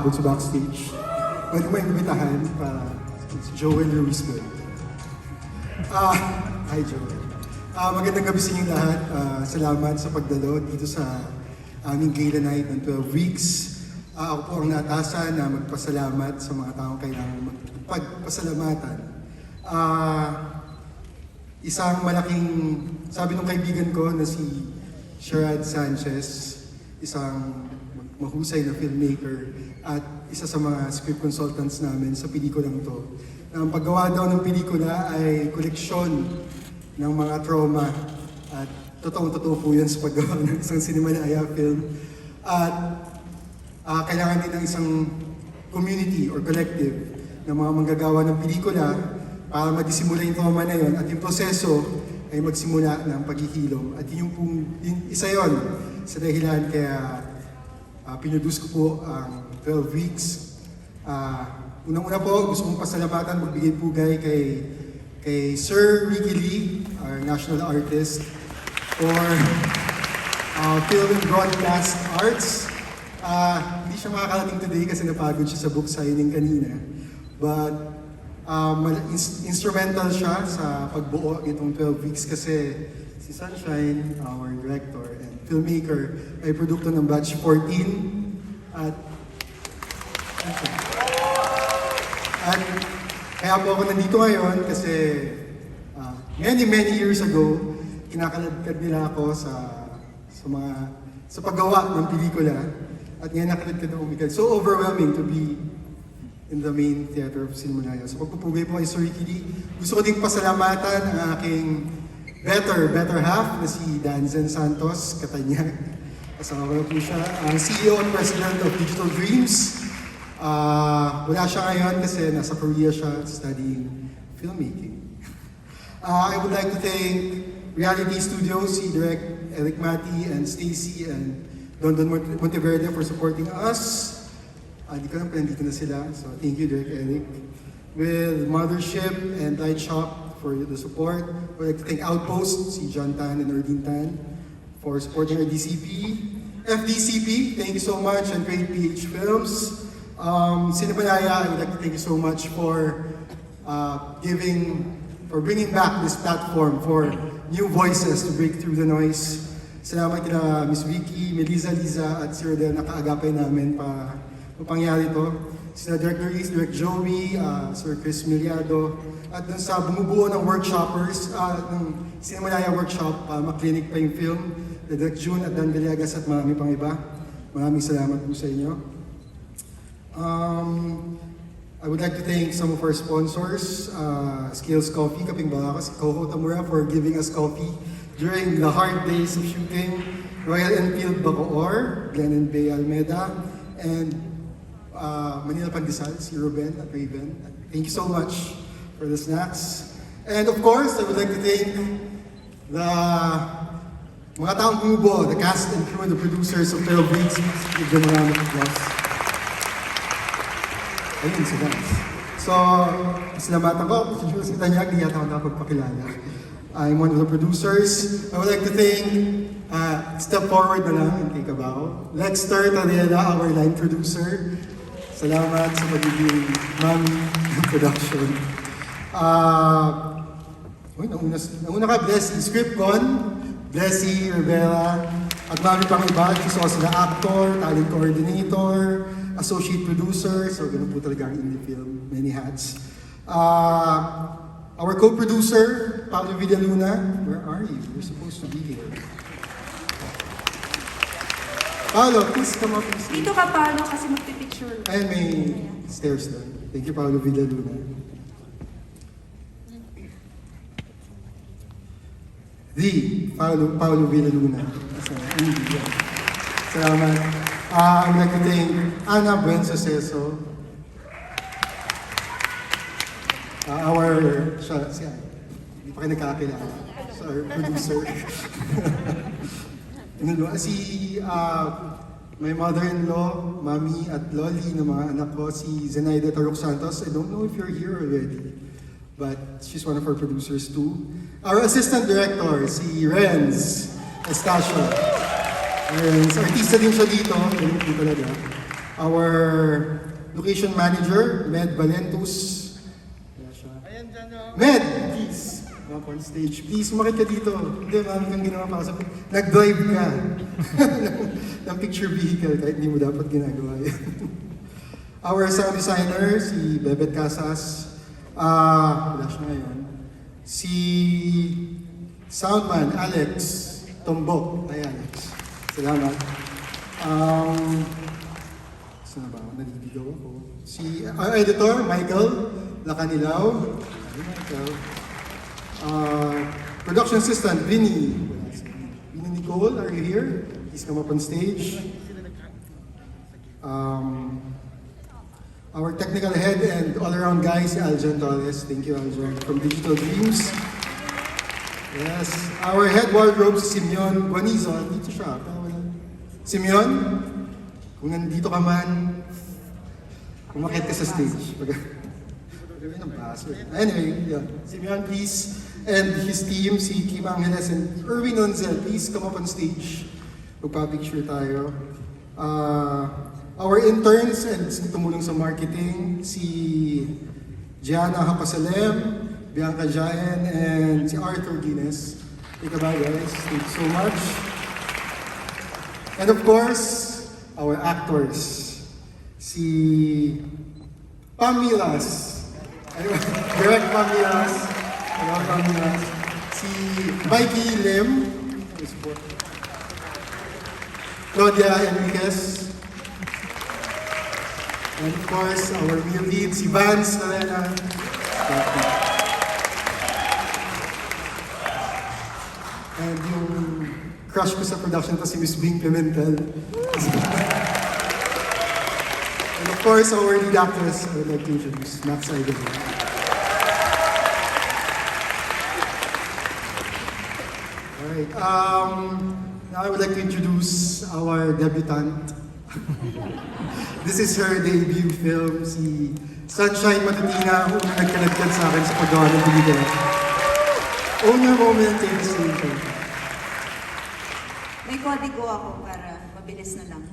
pahabol sa backstage. Pwede mo imbitahan para si Joel Ruiz ko. Hi Joel. Magandang gabi sa inyong lahat. Salamat sa pagdalo dito sa aming Gala night ng 12 weeks. Ako po ang naatasan na magpasalamat sa mga taong kailangan magpagpasalamatan. Isang malaking, sabi ng kaibigan ko na si Sherad Sanchez, isang mahusay na filmmaker at isa sa mga script consultants namin sa pelikulang to. Ang paggawa daw ng pelikula ay koleksyon ng mga trauma at totoong-totoo po yan sa paggawa ng isang Cinemalaya film. At kailangan din ng isang community or collective ng mga manggagawa ng pelikula para magsimula yung trauma na yun at yung proseso ay magsimula ng paghihilom. At yun isa yon sa dahilan kaya pinuduce ko po ang 12 weeks. Unang-una po, gusto kong pasalamatan, magbigay pugay kay Sir Ricky Lee, our national artist, for Film and Broadcast Arts. Hindi siya makakarating today kasi napagod siya sa book signing kanina. But instrumental siya sa pagbuo itong 12 weeks kasi si Sunshine, our director and filmmaker, ay produkto ng batch 14 at kaya po ako nandito ngayon kasi many years ago, kinakaladkad nila ako sa paggawa ng pelikula at ngayon nakaladkad na umikad. So overwhelming to be in the main theater of Cinemalaya. So pagpupugay po kay Sir Ricky Lee, gusto ko ding pasalamatan ang aking better half na si Danzen Santos, Katanyag. Kasama ko po siya, ang CEO and President of Digital Dreams. Wala siya ngayon kasi nasa Korea siya studying filmmaking. I would like to thank Reality Studios, si Direct Eric Mati and Stacy and Don Monteverde for supporting us. Hindi ko lang pa nandito na sila, so thank you Direct Eric. With Mothership and Light Shop for the support. I would like to thank Outpost, si John Tan and Erdine Tan for supporting our DCP. FDCP, thank you so much, and Great PH Films. Cinemalaya, I would like to thank you so much for bringing back this platform for new voices to break through the noise. Salamat kila Miss Vicky, Melissa, Liza, at si Rodel na kaagapay namin pa pangyari to. Sina Direct Luis, Direct Joey, Sir Chris Miliado, at dun sa bumubuo ng workshoppers, ng Cinemalaya Workshop, maklinik pa yung film, Direct June at Dan Villegas at marami pang iba. Maraming salamat po sa inyo. I would like to thank some of our sponsors, Skills Coffee, Kaping Balakas, Coco Tamura for giving us coffee during the hard days of shooting, Royal Enfield Bacoor, Glen and Bay Almeda, and Manila Pandesal, si Ruben at Raven. Thank you so much for the snacks. And of course, I would like to thank the mga taong bumubuo, the cast and crew and the producers of 12 Weeks. Give them a round of applause. Ayun, si Vance. So, salamatan ko. Si Jules Itanyag, di yata ako nakapagpakilala. I'm one of the producers. I would like to thank, step forward na lang and take a bow. Lexter Tadela, our line producer. Salamat sa pagiging mami ng production. Nauna ka, Blessy Scriptcon, Blessy, Rivera, at marami pang iba. So sila actor, talent coordinator, associate producer, so ganun po talaga ang indie film, many hats. Our co-producer, Pablo Villaluna, where are you? You're supposed to be here. Paolo, please come up. Dito ka, Paolo, kasi magpipicture. Ayun, may stairs doon. Thank you, Paolo Villaluna. Paolo Villaluna. Salamat. I would like to thank Ana Buensoseso, hindi pa kayo nagkakilala, our producer. My mother-in-law, Mami at Loli ng mga anak ko, si Zenaida Tarok Santos. I don't know if you're here already, but she's one of our producers too. Our assistant director, si Renz Estacio. Renz, artista din siya dito, ganun po talaga. Our location manager, Med Valentus. Med, please. Up on stage. Please, umakit ka dito. Hindi, marami kang ginawa pa. Nag-drive ka. ng picture vehicle, kahit hindi mo dapat ginagawa yan. Our sound designer, si Bebet Casas. Wala siya ngayon. Si soundman, Alex Tombok. Ay, Alex. Salamat. Saan ba? Naliligaw ako. Si our editor, Michael Lacanilaw. Hi, Michael. Production assistant, Vinny. Vinny Nicole, are you here? Please come up on stage. Our technical head and all-around guy, si Aljan Torres. Thank you, Aljan, from Digital Dreams. Yes. Our head wardrobe, si Simeon Guanizon. Dito siya. Simeon, kung nandito ka man, umakit ka sa stage. Anyway, yeah. Simeon, please. And his team, si Kim Angeles and Erwin Onzel, please come up on stage. Magpa-picture tayo. Our interns and tumulong sa marketing, si Gianna Hapasalem, Bianca Jayan, and si Arthur Guinness. Ika ba, guys? Thank you so much. And of course, our actors, si Pamilas, Direct Pamilas, Pamilas, si Mikey Lim, Claudia Enriquez, and of course, our new lead, si Vance na and yung crush ko sa production to si Miss Bing Pimentel. And of course, our lead actress, I would like to introduce Max Eigenmann. Alright, now I would like to introduce our debutante. This is her debut film, si Sunshine Matutina, who nagkalagkan sa akin sa paggawa ng pelikula. Owner moment in the station. May kodigo ako para mabilis na lang.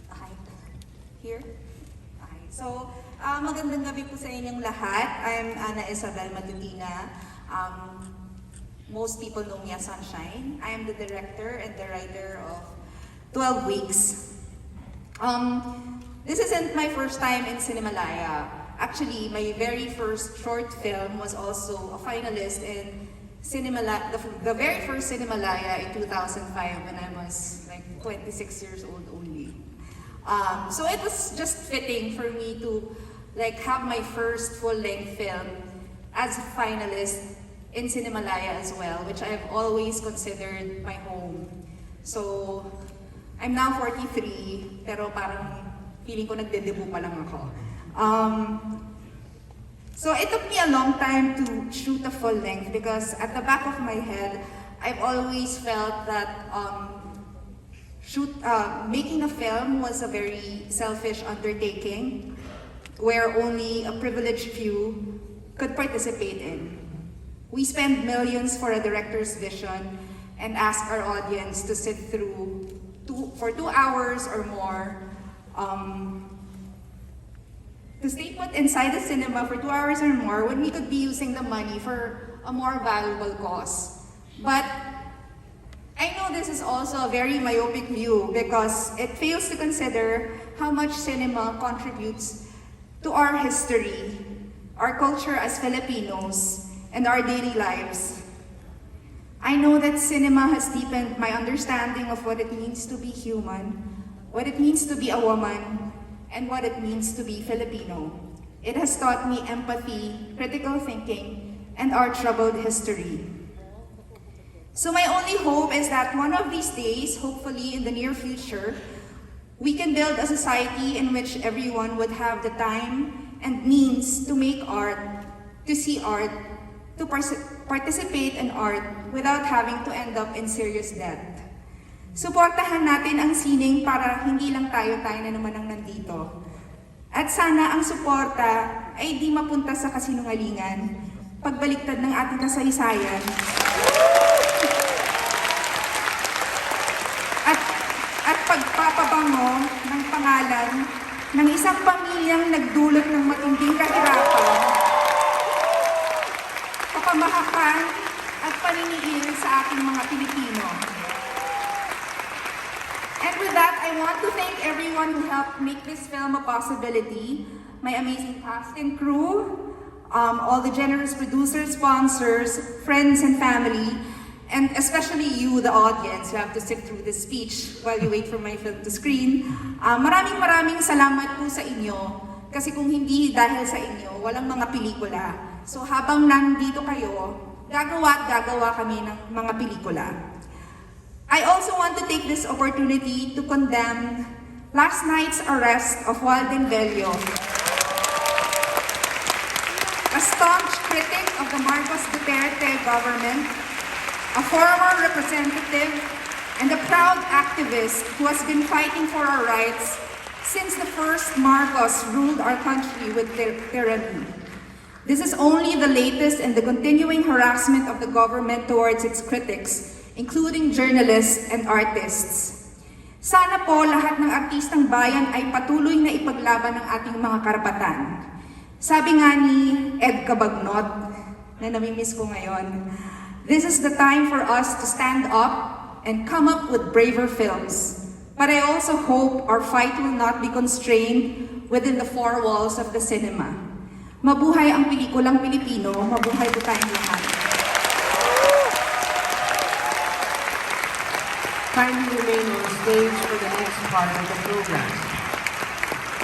Okay. Here? Okay. So, magandang gabi po sa inyong lahat. I'm Isabelle Matutina. Most people know me as Sunshine. I am the director and the writer of 12 Weeks. This isn't my first time in Cinemalaya. Actually, my very first short film was also a finalist in the very first Cinemalaya in 2005 when I was like 26 years old only. So it was just fitting for me to like have my first full-length film as a finalist in Cinemalaya as well, which I've always considered my home. So I'm now 43, pero parang feeling ko nagde-debut pa lang ako. So it took me a long time to shoot a full length because at the back of my head, I've always felt that making a film was a very selfish undertaking where only a privileged few could participate in. We spend millions for a director's vision and ask our audience to sit through for 2 hours or more, to stay put inside the cinema for 2 hours or more when we could be using the money for a more valuable cause. But I know this is also a very myopic view because it fails to consider how much cinema contributes to our history, our culture as Filipinos, and our daily lives. I know that cinema has deepened my understanding of what it means to be human, what it means to be a woman, and what it means to be Filipino. It has taught me empathy, critical thinking, and our troubled history. So my only hope is that one of these days, hopefully in the near future, we can build a society in which everyone would have the time and means to make art, to see art, to participate in art without having to end up in serious debt. Suportahan natin ang sining para hindi lang tayo na naman ang nandito. At sana ang suporta ay di mapunta sa kasinungalingan, pagbaliktad ng ating kasaysayan, at pagpapabango ng pangalan ng isang pamilyang nagdulot ng matinding kahirapan, kapamahakan at paniniil sa ating mga Pilipino. And with that, I want to thank everyone who helped make this film a possibility. My amazing cast and crew, all the generous producers, sponsors, friends and family, and especially you, the audience, who have to sit through this speech while you wait for my film to screen. Maraming salamat po sa inyo. Kasi kung hindi dahil sa inyo, walang mga pelikula. So habang nandito kayo, gagawa kami ng mga pelikula. I also want to take this opportunity to condemn last night's arrest of Walden Velio, a staunch critic of the Marcos Duterte government, a former representative, and a proud activist who has been fighting for our rights since the first Marcos ruled our country with tyranny. This is only the latest in the continuing harassment of the government towards its critics, including journalists and artists. Sana po lahat ng artistang bayan ay patuloy na ipaglaban ang ating mga karapatan. Sabi nga ni Ed Cabagnot, na namimiss ko ngayon, this is the time for us to stand up and come up with braver films. But I also hope our fight will not be constrained within the four walls of the cinema. Mabuhay ang pelikulang Pilipino, mabuhay po tayong lahat. Kindly remain on stage for the next part of the program.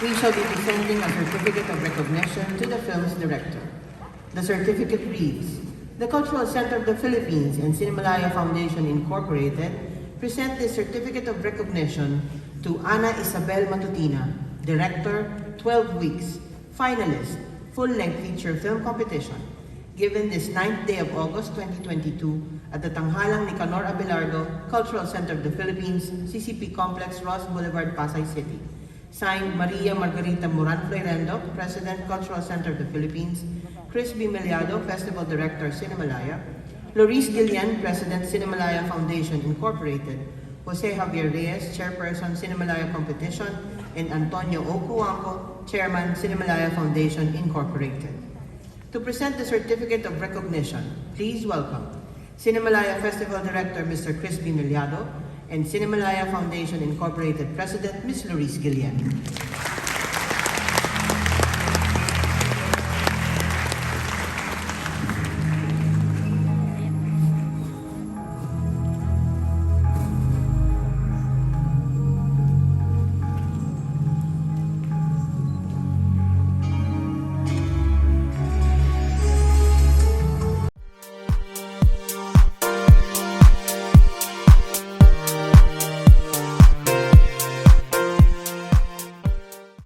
We shall be presenting a certificate of recognition to the film's director. The certificate reads, the Cultural Center of the Philippines and Cinemalaya Foundation Incorporated present this certificate of recognition to Ana Isabelle Matutina, Director, 12 Weeks, Finalist, Full-Length Feature Film Competition, given this 9th day of August 2022 at the Tanghalang Nicanor Abelardo Cultural Center of the Philippines, CCP Complex, Ross Boulevard, Pasay City. Signed, Maria Margarita Moran Floyrendo, President, Cultural Center of the Philippines, Chris Bimeliado, Festival Director, Cinemalaya, Loris Guillen, President, Cinemalaya Foundation Incorporated, Jose Javier Reyes, Chairperson, Cinemalaya Competition, and Antonio O. Cuanco, Chairman, Cinemalaya Foundation Incorporated. To present the certificate of recognition, please welcome Cinemalaya Festival Director, Mr. Chris Bimeliado, and Cinemalaya Foundation Incorporated President, Ms. Loris Guillen.